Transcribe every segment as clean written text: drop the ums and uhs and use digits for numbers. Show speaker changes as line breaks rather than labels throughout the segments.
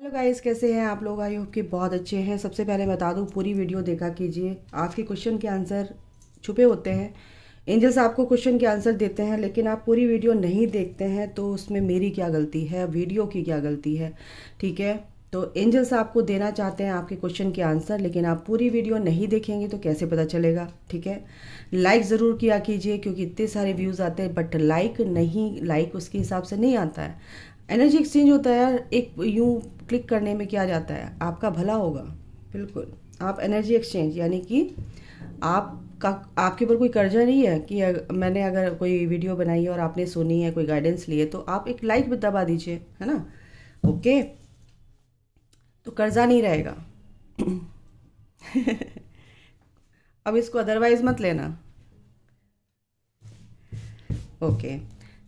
Hello guys, कैसे हैं आप लोग? आई होप कि बहुत अच्छे हैं। सबसे पहले बता दूं, पूरी वीडियो देखा कीजिए। आपके क्वेश्चन के आंसर छुपे होते हैं। एंजल्स आपको क्वेश्चन के आंसर देते हैं, लेकिन आप पूरी वीडियो नहीं देखते हैं तो उसमें मेरी क्या गलती है, वीडियो की क्या गलती है? ठीक है, तो एंजल्स आपको देना चाहते हैं आपके क्वेश्चन के आंसर, लेकिन आप पूरी वीडियो नहीं देखेंगे तो कैसे पता चलेगा? ठीक है, लाइक ज़रूर किया कीजिए क्योंकि इतने सारे व्यूज़ आते हैं, बट लाइक उसके हिसाब से नहीं आता है। एनर्जी एक्सचेंज होता है, एक यूं क्लिक करने में क्या जाता है, आपका भला होगा। बिल्कुल, आप एनर्जी एक्सचेंज यानी कि आपका आपके ऊपर कोई कर्जा नहीं है कि मैंने अगर कोई वीडियो बनाई है और आपने सुनी है, कोई गाइडेंस ली है, तो आप एक लाइक दबा दीजिए, है ना? ओके, तो कर्जा नहीं रहेगा। अब इसको अदरवाइज मत लेना। ओके,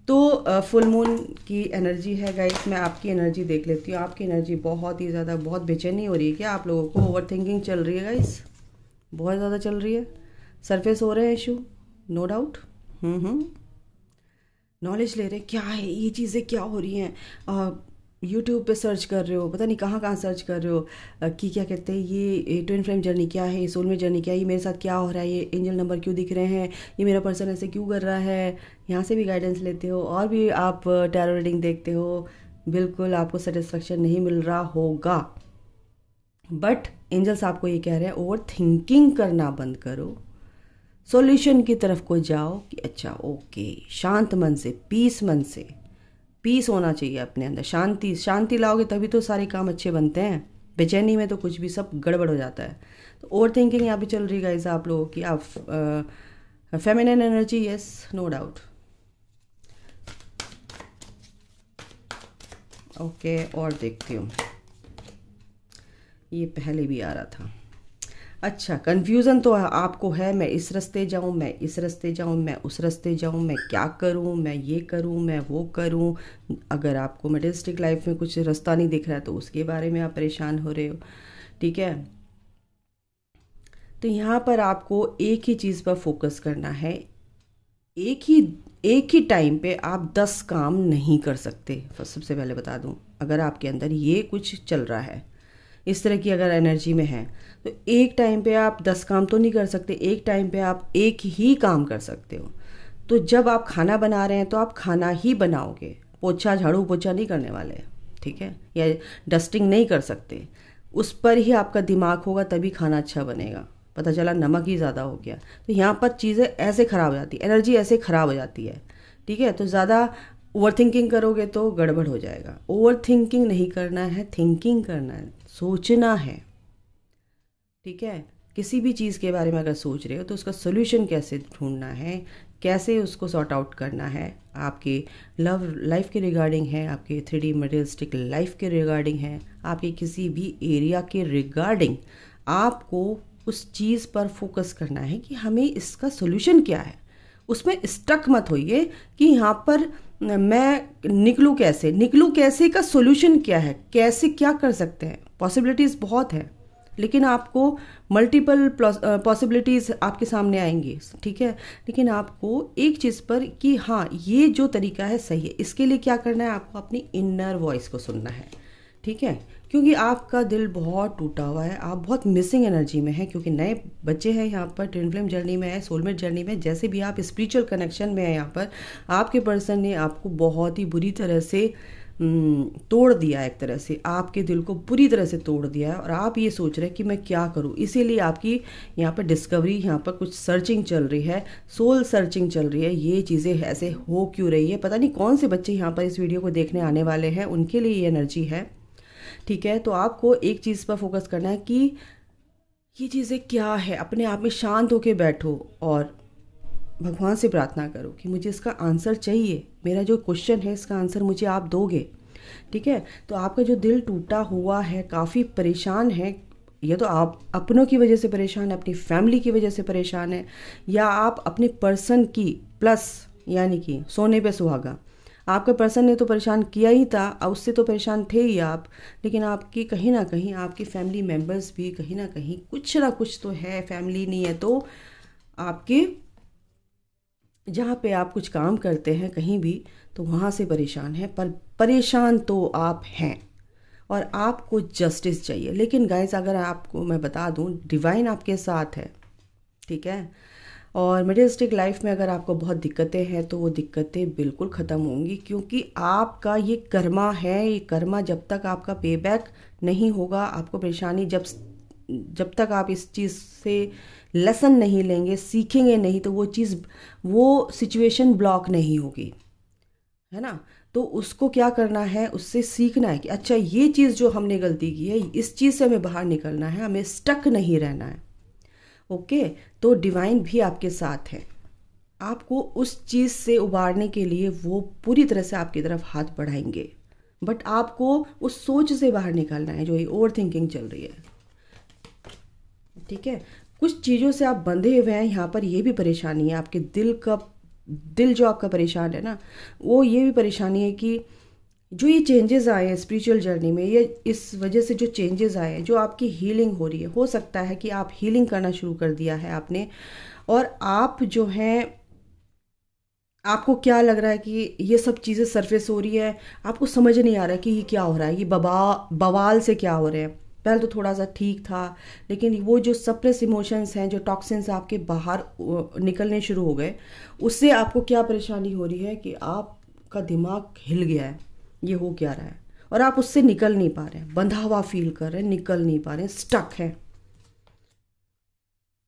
तो फुल मून की एनर्जी है गाइस। मैं आपकी एनर्जी देख लेती हूँ। आपकी एनर्जी बहुत ही ज़्यादा, बहुत बेचैनी हो रही है क्या? आप लोगों को ओवर थिंकिंग चल रही है गाइस, बहुत ज़्यादा चल रही है। सरफेस हो रहे हैं इशू, नो डाउट। नॉलेज ले रहे हैं, क्या है ये चीज़ें, क्या हो रही हैं। यूट्यूब पे सर्च कर रहे हो, पता नहीं कहाँ कहाँ सर्च कर रहे हो कि क्या कहते हैं, ये ट्विन फ्लेम जर्नी क्या है, ये सोलमेट जर्नी क्या है, ये मेरे साथ क्या हो रहा है, ये एंजल नंबर क्यों दिख रहे हैं, ये मेरा पर्सन ऐसे क्यों कर रहा है। यहाँ से भी गाइडेंस लेते हो और भी आप टैरो रीडिंग देखते हो। बिल्कुल आपको सेटिस्फेक्शन नहीं मिल रहा होगा, बट एंजल्स आपको ये कह रहे हैं ओवर थिंकिंग करना बंद करो, सॉल्यूशन की तरफ को जाओ कि अच्छा ओके, शांत मन से, पीस मन से, पीस होना चाहिए अपने अंदर। शांति लाओगे तभी तो सारे काम अच्छे बनते हैं। बेचैनी में तो कुछ भी सब गड़बड़ हो जाता है। तो ओवर थिंकिंग यहाँ पे चल रही गाइस आप लोगों की। आप feminine energy, yes, no doubt. Okay, और देखती हूँ, ये पहले भी आ रहा था। अच्छा, कन्फ्यूज़न तो आपको है, मैं इस रास्ते जाऊँ, मैं इस रास्ते जाऊँ, मैं उस रास्ते जाऊँ, मैं क्या करूँ, मैं ये करूँ, मैं वो करूँ। अगर आपको मटेरियलिस्टिक लाइफ में कुछ रास्ता नहीं दिख रहा है तो उसके बारे में आप परेशान हो रहे हो। ठीक है, तो यहाँ पर आपको एक ही चीज़ पर फोकस करना है। एक ही टाइम पे आप 10 काम नहीं कर सकते। सबसे पहले बता दूँ, अगर आपके अंदर ये कुछ चल रहा है, इस तरह की अगर एनर्जी में है, तो एक टाइम पे आप 10 काम तो नहीं कर सकते। एक टाइम पे आप एक ही काम कर सकते हो। तो जब आप खाना बना रहे हैं तो आप खाना ही बनाओगे, पोछा झाड़ू पोछा नहीं करने वाले, ठीक है, या डस्टिंग नहीं कर सकते। उस पर ही आपका दिमाग होगा, तभी खाना अच्छा बनेगा। पता चला नमक ही ज़्यादा हो गया, तो यहाँ पर चीज़ें ऐसे ख़राब हो जाती है, एनर्जी ऐसे ख़राब हो जाती है। ठीक है, तो ज़्यादा ओवर थिंकिंग करोगे तो गड़बड़ हो जाएगा। ओवर थिंकिंग नहीं करना है, थिंकिंग करना है, सोचना है। ठीक है, किसी भी चीज़ के बारे में अगर सोच रहे हो तो उसका सोल्यूशन कैसे ढूंढना है, कैसे उसको सॉर्ट आउट करना है, आपके लव लाइफ के रिगार्डिंग है, आपके 3D मटेरियलिस्टिक लाइफ के रिगार्डिंग है, आपके किसी भी एरिया के रिगार्डिंग, आपको उस चीज़ पर फोकस करना है कि हमें इसका सोल्यूशन क्या है। उसमें स्टक मत होइए कि यहाँ पर मैं निकलूँ कैसे का सोल्यूशन क्या है, कैसे क्या कर सकते हैं। पॉसिबिलिटीज़ बहुत है, लेकिन आपको मल्टीपल पॉसिबिलिटीज़ आपके सामने आएंगी। ठीक है, लेकिन आपको एक चीज़ पर कि हाँ ये जो तरीका है सही है, इसके लिए क्या करना है, आपको अपनी इनर वॉइस को सुनना है। ठीक है, क्योंकि आपका दिल बहुत टूटा हुआ है, आप बहुत मिसिंग एनर्जी में हैं, क्योंकि नए बच्चे हैं यहाँ पर, ट्विन फ्लेम जर्नी में है, सोलमेट जर्नी में, जैसे भी आप स्पिरिचुअल कनेक्शन में है। यहाँ पर आपके पर्सन ने आपको बहुत ही बुरी तरह से तोड़ दिया, एक तरह से आपके दिल को बुरी तरह से तोड़ दिया है, और आप ये सोच रहे हैं कि मैं क्या करूं। इसीलिए आपकी यहाँ पर डिस्कवरी, यहाँ पर कुछ सर्चिंग चल रही है, सोल सर्चिंग चल रही है। ये चीज़ें ऐसे हो क्यों रही है, पता नहीं कौन से बच्चे यहाँ पर इस वीडियो को देखने आने वाले हैं, उनके लिए ये एनर्जी है। ठीक है, तो आपको एक चीज़ पर फोकस करना है कि ये चीज़ें क्या है। अपने आप में शांत होकर बैठो और भगवान से प्रार्थना करो कि मुझे इसका आंसर चाहिए, मेरा जो क्वेश्चन है इसका आंसर मुझे आप दोगे। ठीक है, तो आपका जो दिल टूटा हुआ है, काफ़ी परेशान है, या तो आप अपनों की वजह से परेशान है, अपनी फैमिली की वजह से परेशान है, या आप अपने पर्सन की प्लस यानी कि सोने पे सुहागा, आपके पर्सन ने तो परेशान किया ही था, उससे तो परेशान थे ही आप, लेकिन आपकी कहीं ना कहीं आपकी फैमिली मेम्बर्स भी कहीं ना कहीं कुछ ना कुछ तो है। फैमिली नहीं है तो आपके जहाँ पे आप कुछ काम करते हैं कहीं भी, तो वहाँ से परेशान है, पर परेशान तो आप हैं। और आपको जस्टिस चाहिए। लेकिन गाइस, अगर आपको मैं बता दूं, डिवाइन आपके साथ है, ठीक है। और मटेरियलिस्टिक लाइफ में अगर आपको बहुत दिक्कतें हैं तो वो दिक्कतें बिल्कुल ख़त्म होंगी, क्योंकि आपका ये कर्मा है। ये कर्मा जब तक आपका पे बैक नहीं होगा, आपको परेशानी जब तक आप इस चीज़ से लेसन नहीं लेंगे, सीखेंगे नहीं, तो वो सिचुएशन ब्लॉक नहीं होगी, है ना। तो उसको क्या करना है, उससे सीखना है कि अच्छा ये चीज़ जो हमने गलती की है, इस चीज़ से हमें बाहर निकलना है, हमें स्टक नहीं रहना है। ओके, तो डिवाइन भी आपके साथ है। आपको उस चीज़ से उबारने के लिए वो पूरी तरह से आपकी तरफ हाथ बढ़ाएंगे, बट आपको उस सोच से बाहर निकलना है जो ये ओवर थिंकिंग चल रही है, ठीक है। कुछ चीज़ों से आप बंधे हुए हैं। यहाँ पर ये भी परेशानी है, आपके दिल जो आपका परेशान है ना, वो ये भी परेशानी है कि जो ये चेंजेस आए हैं स्पिरिचुअल जर्नी में, ये इस वजह से जो चेंजेस आए हैं, जो आपकी हीलिंग हो रही है, हो सकता है कि आप हीलिंग करना शुरू कर दिया है आपने, और आप जो हैं, आपको क्या लग रहा है कि ये सब चीज़ें सरफेस हो रही है, आपको समझ नहीं आ रहा है कि ये क्या हो रहा है, ये बवाल से क्या हो रहे हैं। पहले तो थोड़ा सा ठीक था, लेकिन वो जो सप्रेस इमोशंस हैं, जो टॉक्सिन्स आपके बाहर निकलने शुरू हो गए, उससे आपको क्या परेशानी हो रही है कि आपका दिमाग हिल गया है, ये हो क्या रहा है, और आप उससे निकल नहीं पा रहे हैं, बंधा हुआ फील कर रहे हैं, निकल नहीं पा रहे हैं, स्टक है।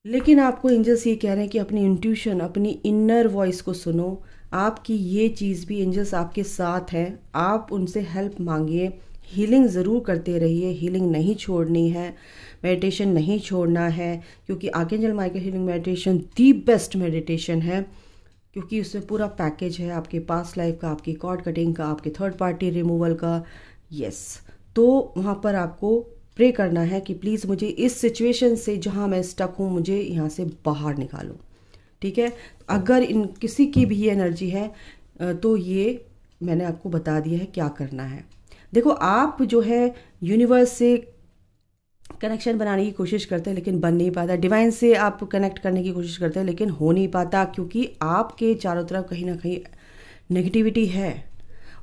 लेकिन आपको एंजल्स ये कह रहे हैं कि अपनी इंट्यूशन, अपनी इनर वॉइस को सुनो। आपकी ये चीज़ भी, एंजल्स आपके साथ हैं, आप उनसे हेल्प मांगिए। हीलिंग ज़रूर करते रहिए, हीलिंग नहीं छोड़नी है, मेडिटेशन नहीं छोड़ना है, क्योंकि archangel Michael healing meditation the best meditation है, क्योंकि उसमें पूरा पैकेज है आपके पास्ट लाइफ का, आपकी कॉर्ड कटिंग का, आपके थर्ड पार्टी रिमूवल का। यस, तो वहाँ पर आपको प्रे करना है कि प्लीज़ मुझे इस सिचुएशन से, जहाँ मैं स्टक हूँ, मुझे यहाँ से बाहर निकालो, ठीक है। अगर इन किसी की भी ये एनर्जी है तो ये मैंने आपको बता दिया है क्या करना है। देखो, आप जो है यूनिवर्स से कनेक्शन बनाने की कोशिश करते हैं लेकिन बन नहीं पाता, डिवाइन से आप कनेक्ट करने की कोशिश करते हैं लेकिन हो नहीं पाता, क्योंकि आपके चारों तरफ कहीं ना कहीं नेगेटिविटी है।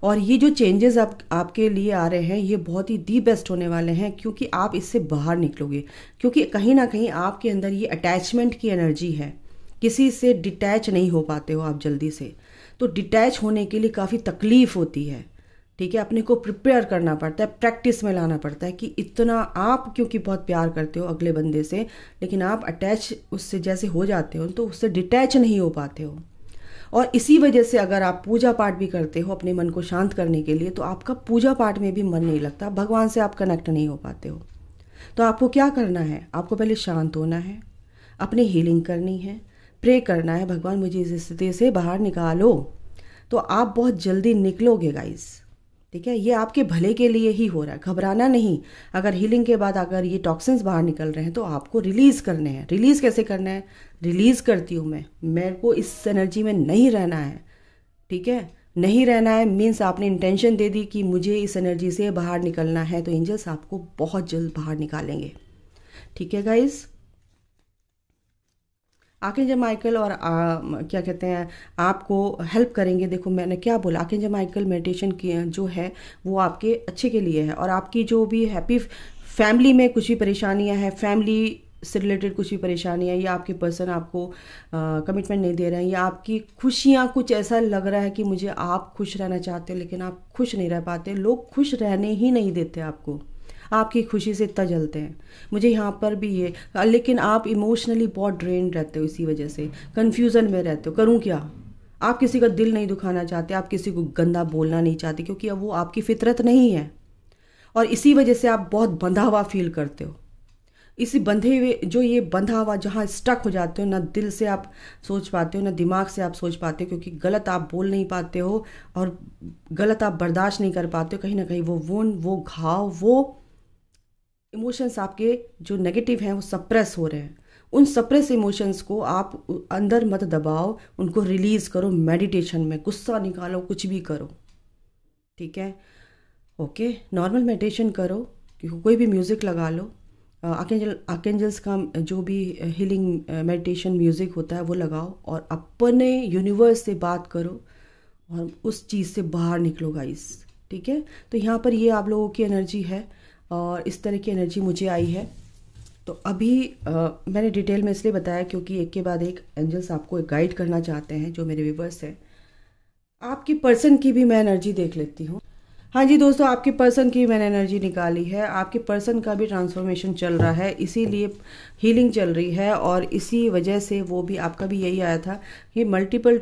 और ये जो चेंजेस आपके लिए आ रहे हैं, ये बहुत ही दी बेस्ट होने वाले हैं, क्योंकि आप इससे बाहर निकलोगे, क्योंकि कहीं ना कहीं आपके अंदर ये अटैचमेंट की एनर्जी है, किसी से डिटैच नहीं हो पाते हो आप जल्दी से। तो डिटैच होने के लिए काफ़ी तकलीफ होती है, ठीक है। अपने को प्रिपेयर करना पड़ता है, प्रैक्टिस में लाना पड़ता है कि इतना आप, क्योंकि बहुत प्यार करते हो अगले बंदे से, लेकिन आप अटैच उससे जैसे हो जाते हो तो उससे डिटैच नहीं हो पाते हो। और इसी वजह से अगर आप पूजा पाठ भी करते हो अपने मन को शांत करने के लिए, तो आपका पूजा पाठ में भी मन नहीं लगता, भगवान से आप कनेक्ट नहीं हो पाते हो। तो आपको क्या करना है, आपको पहले शांत होना है, अपनी हीलिंग करनी है, प्रे करना है, भगवान मुझे इस स्थिति से बाहर निकालो। तो आप बहुत जल्दी निकलोगे गाइस, ठीक है। ये आपके भले के लिए ही हो रहा है, घबराना नहीं। अगर हीलिंग के बाद अगर ये टॉक्सिन्स बाहर निकल रहे हैं तो आपको रिलीज़ करने हैं। रिलीज़ कैसे करना है, रिलीज़ करती हूँ मैं, मेरे को इस एनर्जी में नहीं रहना है, ठीक है। नहीं रहना है मीन्स आपने इंटेंशन दे दी कि मुझे इस एनर्जी से बाहर निकलना है, तो एंजल्स आपको बहुत जल्द बाहर निकालेंगे, ठीक है गाइस। आर्कएंजल माइकल और क्या कहते हैं, आपको हेल्प करेंगे। देखो मैंने क्या बोला, आर्कएंजल माइकल मेडिटेशन की जो है वो आपके अच्छे के लिए है, और आपकी जो भी हैप्पी फैमिली में कुछ भी परेशानियां हैं, फैमिली से रिलेटेड कुछ भी परेशानियां, या आपके पर्सन आपको कमिटमेंट नहीं दे रहे हैं, या आपकी खुशियां, कुछ ऐसा लग रहा है कि मुझे आप खुश रहना चाहते हो लेकिन आप खुश नहीं रह पाते, लोग खुश रहने ही नहीं देते आपको, आपकी खुशी से इतना जलते हैं। मुझे यहाँ पर भी ये, लेकिन आप इमोशनली बहुत ड्रेन रहते हो, इसी वजह से कन्फ्यूज़न में रहते हो, करूँ क्या। आप किसी का दिल नहीं दुखाना चाहते, आप किसी को गंदा बोलना नहीं चाहते, क्योंकि अब वो आपकी फितरत नहीं है, और इसी वजह से आप बहुत बंधा हुआ फील करते हो। इसी बंधे हुए, जो ये बंधा हुआ जहाँ स्टक हो जाते हो, ना दिल से आप सोच पाते हो, ना दिमाग से आप सोच पाते हो, क्योंकि गलत आप बोल नहीं पाते हो और गलत आप बर्दाश्त नहीं कर पाते हो। कहीं ना कहीं वो वुंड, वो घाव, वो इमोशंस आपके जो नेगेटिव हैं वो सप्रेस हो रहे हैं। उन सप्रेस इमोशंस को आप अंदर मत दबाओ, उनको रिलीज़ करो मेडिटेशन में, गुस्सा निकालो, कुछ भी करो, ठीक है। ओके, नॉर्मल मेडिटेशन करो, कोई भी म्यूज़िक लगा लो, आर्कएंजल्स का जो भी हीलिंग मेडिटेशन म्यूज़िक होता है वो लगाओ, और अपने यूनिवर्स से बात करो और उस चीज़ से बाहर निकलो गाइस, ठीक है, तो यहाँ पर ये आप लोगों की एनर्जी है और इस तरह की एनर्जी मुझे आई है। तो अभी मैंने डिटेल में इसलिए बताया क्योंकि एक के बाद एक एंजल्स आपको गाइड करना चाहते हैं, जो मेरे व्यूवर्स हैं। आपकी पर्सन की भी मैं एनर्जी देख लेती हूँ। हाँ जी दोस्तों, आपके पर्सन की मैंने एनर्जी निकाली है। आपके पर्सन का भी ट्रांसफॉर्मेशन चल रहा है, इसीलिए हीलिंग चल रही है और इसी वजह से वो भी आपका भी यही आया था कि मल्टीपल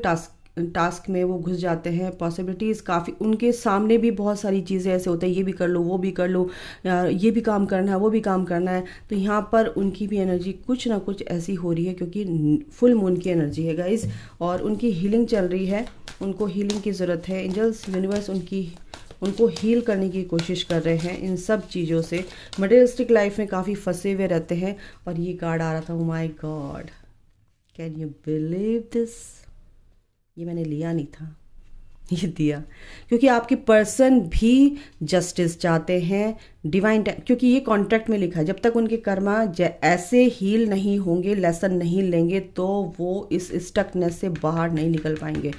टास्क में वो घुस जाते हैं। पॉसिबिलिटीज़ काफ़ी उनके सामने भी बहुत सारी चीज़ें ऐसे होते हैं, ये भी कर लो वो भी कर लो, ये भी काम करना है वो भी काम करना है। तो यहाँ पर उनकी भी एनर्जी कुछ ना कुछ ऐसी हो रही है क्योंकि फुल मून की एनर्जी है गाइस, और उनकी हीलिंग चल रही है। उनको हीलिंग की ज़रूरत है। एंजल्स यूनिवर्स उनको हील करने की कोशिश कर रहे हैं इन सब चीज़ों से। मटेरियलिस्टिक लाइफ में काफ़ी फंसे हुए रहते हैं। और ये कार्ड आ रहा था, oh my God, can you believe this, ये मैंने लिया नहीं था, ये दिया, क्योंकि आपके पर्सन भी जस्टिस चाहते हैं, डिवाइन टाइम, क्योंकि ये कॉन्ट्रैक्ट में लिखा है जब तक उनके कर्मा ऐसे हील नहीं होंगे, लेसन नहीं लेंगे, तो वो इस स्टकनेस से बाहर नहीं निकल पाएंगे।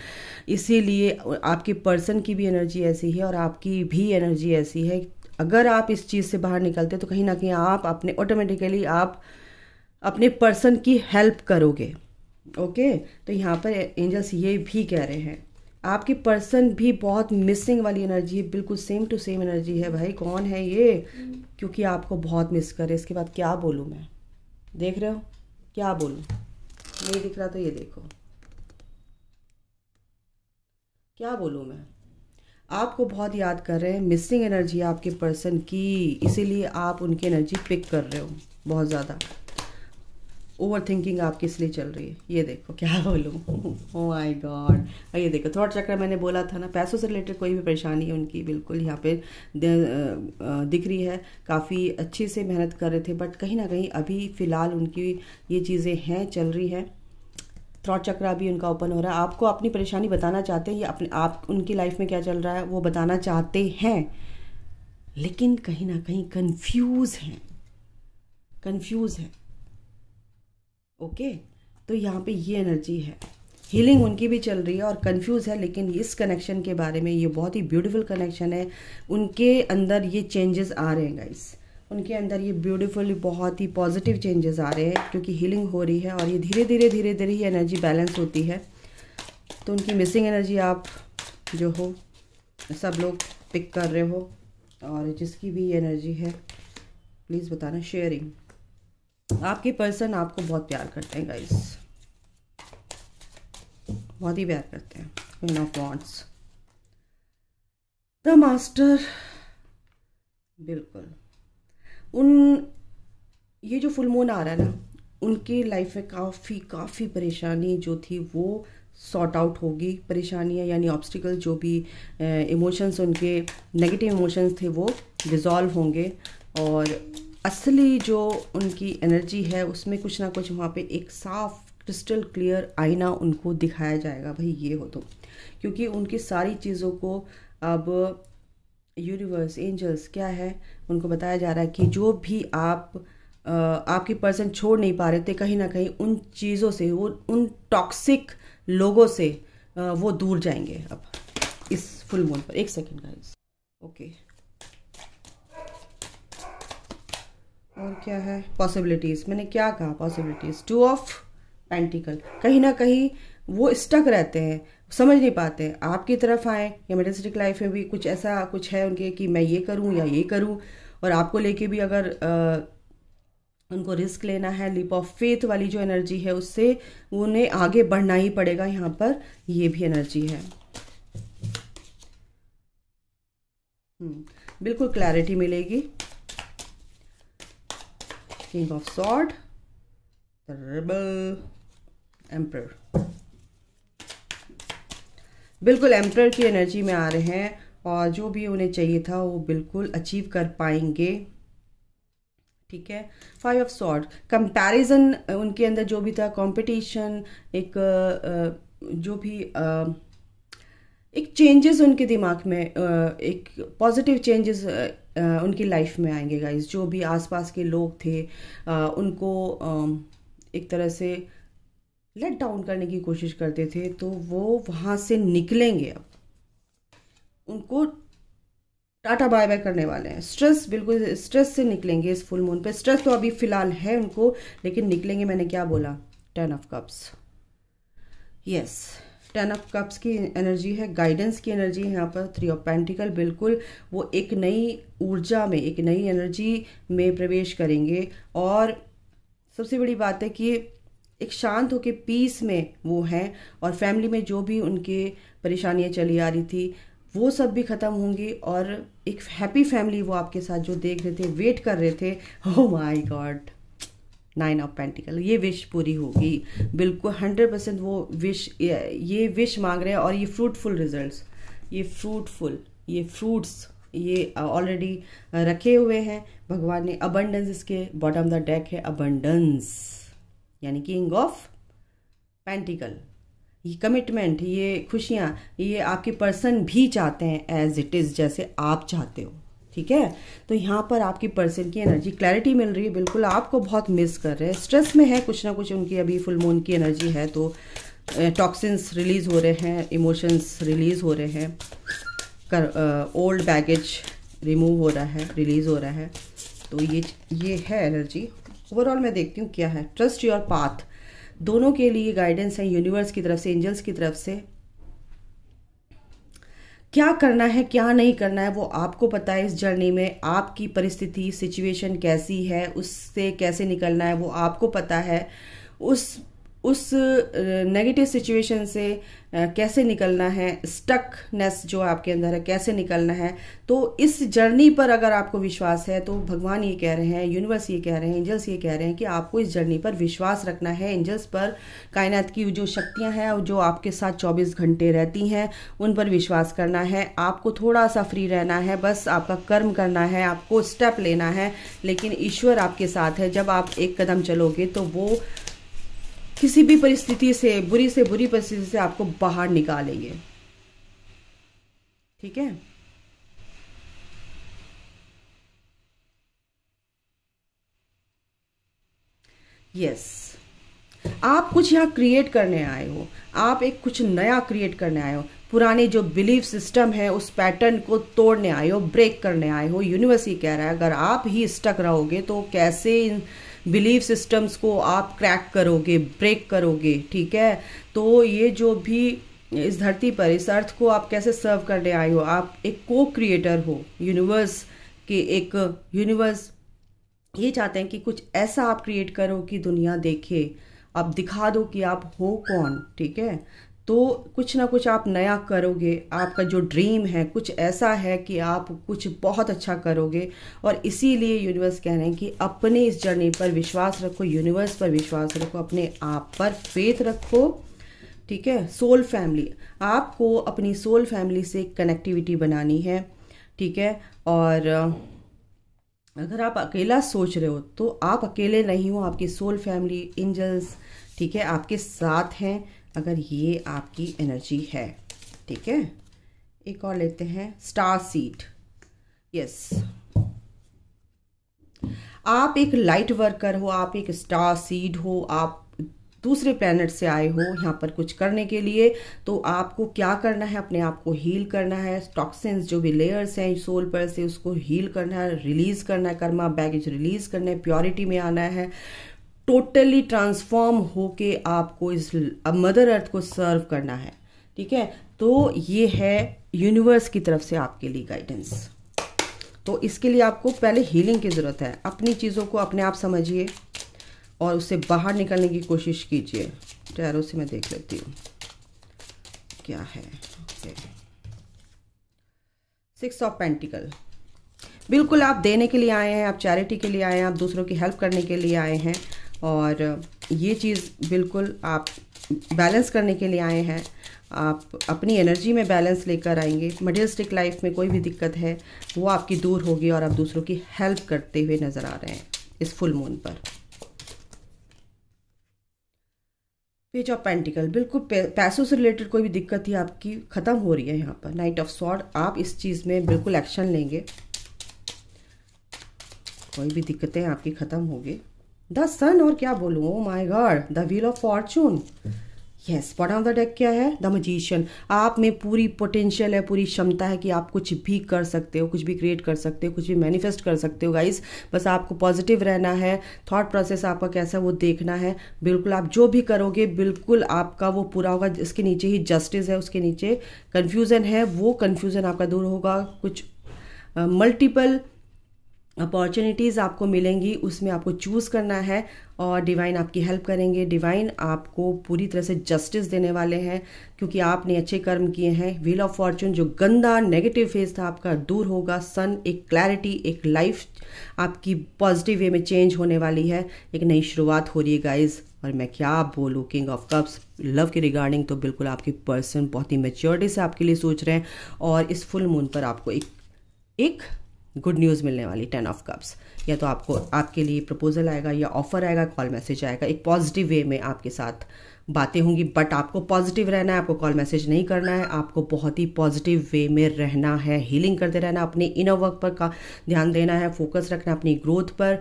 इसीलिए आपके पर्सन की भी एनर्जी ऐसी है और आपकी भी एनर्जी ऐसी है। अगर आप इस चीज़ से बाहर निकलते तो कहीं ना कहीं आप अपने ऑटोमेटिकली आप अपने पर्सन की हेल्प करोगे। ओके, तो यहाँ पर एंजल्स ये भी कह रहे हैं आपकी पर्सन भी बहुत मिसिंग वाली एनर्जी है, बिल्कुल सेम टू सेम एनर्जी है। भाई कौन है ये, क्योंकि आपको बहुत मिस करे। इसके बाद क्या बोलूँ मैं, देख रहे हो, क्या बोलूँ, नहीं दिख रहा तो ये देखो, क्या बोलूँ मैं, आपको बहुत याद कर रहे हैं। मिसिंग एनर्जी है आपके पर्सन की, इसीलिए आप उनकी एनर्जी पिक कर रहे हो बहुत ज़्यादा। ओवर थिंकिंग आपकी इसलिए चल रही है। ये देखो क्या बोलूँ, ओ माय गॉड, ये देखो थॉट चक्र, मैंने बोला था ना, पैसों से रिलेटेड कोई भी परेशानी है उनकी बिल्कुल यहाँ पे दिख रही है। काफ़ी अच्छे से मेहनत कर रहे थे, बट कहीं ना कहीं अभी फ़िलहाल उनकी ये चीज़ें हैं, चल रही हैं। थॉट चक्र भी उनका ओपन हो रहा है, आपको अपनी परेशानी बताना चाहते हैं, या अपने आप उनकी लाइफ में क्या चल रहा है वो बताना चाहते हैं, लेकिन कहीं ना कहीं कंफ्यूज हैं। ओके, तो यहाँ पे ये एनर्जी है, हीलिंग उनकी भी चल रही है और कंफ्यूज है। लेकिन इस कनेक्शन के बारे में, ये बहुत ही ब्यूटीफुल कनेक्शन है, उनके अंदर ये चेंजेस आ रहे हैं गाइस, उनके अंदर ये ब्यूटीफुल बहुत ही पॉजिटिव चेंजेस आ रहे हैं, क्योंकि हीलिंग हो रही है और ये धीरे धीरे ही एनर्जी बैलेंस होती है। तो उनकी मिसिंग एनर्जी आप जो हो सब लोग पिक कर रहे हो, और जिसकी भी एनर्जी है प्लीज़ बताना। शेयरिंग, आपके पर्सन आपको बहुत प्यार करते हैं गाइस, बहुत ही प्यार करते हैं। Queen of wands, the master, बिल्कुल ये जो फुल मून आ रहा है ना, उनकी लाइफ में काफ़ी परेशानी जो थी वो सॉर्ट आउट होगी। परेशानियाँ यानी ऑब्स्टिकल, जो भी इमोशंस उनके नेगेटिव इमोशंस थे वो डिज़ोल्व होंगे, और असली जो उनकी एनर्जी है उसमें कुछ ना कुछ वहाँ पे एक साफ क्रिस्टल क्लियर आईना उनको दिखाया जाएगा। भाई ये हो तो, क्योंकि उनकी सारी चीज़ों को अब यूनिवर्स, एंजल्स क्या है, उनको बताया जा रहा है कि जो भी आपकी पर्सन छोड़ नहीं पा रहे थे, कहीं ना कहीं उन चीज़ों से, वो उन टॉक्सिक लोगों से वो दूर जाएंगे अब इस फुल मून पर। एक सेकेंड गाइस, ओके, और क्या है पॉसिबिलिटीज़, मैंने क्या कहा पॉसिबिलिटीज़, 2 ऑफ पेंटिकल, कहीं ना कहीं वो स्टक रहते हैं, समझ नहीं पाते हैं आपकी तरफ आए, या मेडिसिटिक लाइफ में भी कुछ ऐसा कुछ है उनके कि मैं ये करूं या ये करूं, और आपको लेके भी अगर उनको रिस्क लेना है, लीप ऑफ फेथ वाली जो एनर्जी है उससे उन्हें आगे बढ़ना ही पड़ेगा। यहाँ पर ये भी एनर्जी है, बिल्कुल क्लैरिटी मिलेगी। King of sword, the rebel, emperor, बिल्कुल एम्परर की एनर्जी में आ रहे हैं, और जो भी उन्हें चाहिए था वो बिल्कुल अचीव कर पाएंगे। ठीक है, 5 ऑफ सॉर्ड, कंपैरिजन उनके अंदर जो भी था, कंपटीशन, एक जो भी एक चेंजेस उनके दिमाग में, एक पॉजिटिव चेंजेस उनकी लाइफ में आएंगे गाइस। जो भी आसपास के लोग थे उनको एक तरह से लेट डाउन करने की कोशिश करते थे, तो वो वहाँ से निकलेंगे। अब उनको टाटा बाय बाय करने वाले हैं। स्ट्रेस, बिल्कुल स्ट्रेस से निकलेंगे इस फुल मून पे। स्ट्रेस तो अभी फिलहाल है उनको, लेकिन निकलेंगे। मैंने क्या बोला, 10 of cups. Yes, 10 of cups की एनर्जी है, गाइडेंस की एनर्जी है यहाँ पर। 3 ऑफ पेंटिकल, बिल्कुल वो एक नई ऊर्जा में, एक नई एनर्जी में प्रवेश करेंगे। और सबसे बड़ी बात है कि एक शांत होके पीस में वो हैं, और फैमिली में जो भी उनके परेशानियां चली आ रही थी वो सब भी ख़त्म होंगी, और एक हैप्पी फैमिली वो आपके साथ जो देख रहे थे, वेट कर रहे थे। Oh my God, 9 of pentacle, ये विश पूरी होगी बिल्कुल 100%। वो विश, ये विश मांग रहे हैं, और ये फ्रूटफुल रिजल्ट्स, ये फ्रूट्स ये ऑलरेडी रखे हुए हैं भगवान ने। अबंडेंस इसके बॉटम द डेक है, अबंडेंस यानी किंग ऑफ पेंटिकल। ये कमिटमेंट, ये खुशियाँ, ये आपके पर्सन भी चाहते हैं एज इट इज़, जैसे आप चाहते हो। ठीक है, तो यहाँ पर आपकी पर्सन की एनर्जी क्लैरिटी मिल रही है, बिल्कुल आपको बहुत मिस कर रहे हैं, स्ट्रेस में है कुछ ना कुछ उनकी। अभी फुल मून की एनर्जी है, तो टॉक्सिन्स रिलीज हो रहे हैं, इमोशंस रिलीज हो रहे हैं, ओल्ड बैगेज रिमूव हो रहा है, रिलीज हो रहा है। तो ये है एनर्जी। ओवरऑल मैं देखती हूँ क्या है। ट्रस्ट योर पाथ, दोनों के लिए गाइडेंस है यूनिवर्स की तरफ से, एंजल्स की तरफ से। क्या करना है क्या नहीं करना है वो आपको पता है। इस जर्नी में आपकी परिस्थिति, सिचुएशन कैसी है, उससे कैसे निकलना है वो आपको पता है। उस नेगेटिव सिचुएशन से कैसे निकलना है, स्टकनेस जो आपके अंदर है कैसे निकलना है। तो इस जर्नी पर अगर आपको विश्वास है, तो भगवान ये कह रहे हैं, यूनिवर्स ये कह रहे हैं, एंजल्स ये कह रहे हैं कि आपको इस जर्नी पर विश्वास रखना है। एंजल्स पर, कायनात की जो शक्तियां हैं जो आपके साथ 24 घंटे रहती हैं, उन पर विश्वास करना है। आपको थोड़ा सा फ्री रहना है, बस आपका कर्म करना है, आपको स्टेप लेना है, लेकिन ईश्वर आपके साथ है। जब आप एक कदम चलोगे तो वो किसी भी परिस्थिति से बुरी परिस्थिति से आपको बाहर निकालेंगे। ठीक है, यस, आप कुछ यहाँ क्रिएट करने आए हो, आप एक कुछ नया क्रिएट करने आए हो। पुराने जो बिलीफ सिस्टम है उस पैटर्न को तोड़ने आए हो, ब्रेक करने आए हो। यूनिवर्स ही कह रहा है अगर आप ही स्टक रहोगे तो कैसे बिलीफ सिस्टम्स को आप क्रैक करोगे, ब्रेक करोगे। ठीक है, तो ये जो भी इस धरती पर, इस अर्थ को आप कैसे सर्व करने आए हो, आप एक को क्रिएटर हो यूनिवर्स के। एक यूनिवर्स ये चाहते हैं कि कुछ ऐसा आप क्रिएट करो कि दुनिया देखे, आप दिखा दो कि आप हो कौन। ठीक है, तो कुछ ना कुछ आप नया करोगे। आपका जो ड्रीम है कुछ ऐसा है कि आप कुछ बहुत अच्छा करोगे, और इसीलिए यूनिवर्स कह रहे हैं कि अपने इस जर्नी पर विश्वास रखो, यूनिवर्स पर विश्वास रखो, अपने आप पर फेथ रखो। ठीक है, सोल फैमिली, आपको अपनी सोल फैमिली से कनेक्टिविटी बनानी है। ठीक है, और अगर आप अकेला सोच रहे हो तो आप अकेले नहीं हो, आपकी सोल फैमिली, एंजल्स, ठीक है, आपके साथ हैं, अगर ये आपकी एनर्जी है। ठीक है, एक और लेते हैं, स्टार सीड। यस, आप एक लाइट वर्कर हो, आप एक स्टार सीड हो, आप दूसरे प्लेनेट से आए हो यहाँ पर कुछ करने के लिए। तो आपको क्या करना है, अपने आप को हील करना है। टॉक्सिन्स जो भी लेयर्स हैं सोल पर से, उसको हील करना है, रिलीज करना है, कर्मा बैगेज रिलीज करना है, प्योरिटी में आना है, टोटली ट्रांसफॉर्म होके आपको इस मदर अर्थ को सर्व करना है। ठीक है, तो ये है यूनिवर्स की तरफ से आपके लिए गाइडेंस। तो इसके लिए आपको पहले हीलिंग की ज़रूरत है। अपनी चीज़ों को अपने आप समझिए और उससे बाहर निकलने की कोशिश कीजिए। टैरो से मैं देख लेती हूँ क्या है। ओके, 6 ऑफ पेंटिकल, बिल्कुल आप देने के लिए आए हैं, आप चैरिटी के लिए आए हैं, आप दूसरों की हेल्प करने के लिए आए हैं, और ये चीज़ बिल्कुल आप बैलेंस करने के लिए आए हैं। आप अपनी एनर्जी में बैलेंस लेकर आएंगे। मटेरियलिस्टिक लाइफ में कोई भी दिक्कत है वो आपकी दूर होगी, और आप दूसरों की हेल्प करते हुए नज़र आ रहे हैं इस फुल मून पर। पेज ऑफ पेंटिकल, बिल्कुल पैसों से रिलेटेड कोई भी दिक्कत थी आपकी ख़त्म हो रही है यहाँ पर। नाइट ऑफ स्वॉर्ड, आप इस चीज़ में बिल्कुल एक्शन लेंगे, कोई भी दिक्कतें आपकी ख़त्म होगी। द सन, और क्या बोलूँ, oh my God, the wheel of Fortune, yes, bottom of the deck क्या है? The magician. आप में पूरी पोटेंशियल है, पूरी क्षमता है कि आप कुछ भी कर सकते हो, कुछ भी क्रिएट कर सकते हो, कुछ भी मैनिफेस्ट कर सकते हो गाइस। बस आपको पॉजिटिव रहना है, थॉट प्रोसेस आपका कैसा वो देखना है। बिल्कुल आप जो भी करोगे बिल्कुल आपका वो पूरा होगा। इसके नीचे ही जस्टिस है, उसके नीचे कन्फ्यूज़न है, वो कन्फ्यूज़न आपका दूर होगा। कुछ मल्टीपल अपॉर्चुनिटीज़ आपको मिलेंगी, उसमें आपको चूज़ करना है और डिवाइन आपकी हेल्प करेंगे। डिवाइन आपको पूरी तरह से जस्टिस देने वाले हैं क्योंकि आपने अच्छे कर्म किए हैं। व्हील ऑफ फॉर्चून, जो गंदा नेगेटिव फेज था आपका, दूर होगा। सन, एक क्लैरिटी, एक लाइफ आपकी पॉजिटिव वे में चेंज होने वाली है। एक नई शुरुआत हो रही है गाइज। और मैं क्या बोलूँ, किंग ऑफ कप्स लव के रिगार्डिंग तो बिल्कुल आपके पर्सन बहुत ही मैच्योरिटी से आपके लिए सोच रहे हैं। और इस फुल मून पर आपको एक गुड न्यूज़ मिलने वाली, 10 ऑफ कप्स। या तो आपको आपके लिए प्रपोजल आएगा या ऑफर आएगा, कॉल मैसेज आएगा, एक पॉजिटिव वे में आपके साथ बातें होंगी। बट आपको पॉजिटिव रहना है, आपको कॉल मैसेज नहीं करना है, आपको बहुत ही पॉजिटिव वे में रहना है, हीलिंग करते रहना, अपने इनर वर्क पर का ध्यान देना है, फोकस रखना अपनी ग्रोथ पर,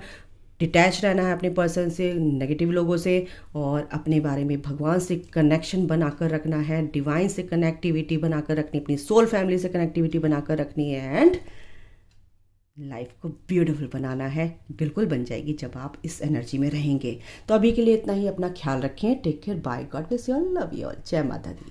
डिटैच रहना है अपने पर्सन से, नेगेटिव लोगों से, और अपने बारे में भगवान से कनेक्शन बनाकर रखना है, डिवाइन से कनेक्टिविटी बनाकर रखनी, अपनी सोल फैमिली से कनेक्टिविटी बनाकर रखनी है एंड लाइफ को ब्यूटीफुल बनाना है। बिल्कुल बन जाएगी जब आप इस एनर्जी में रहेंगे। तो अभी के लिए इतना ही, अपना ख्याल रखें, take care, bye, God bless you all, love you all, जय माता दी।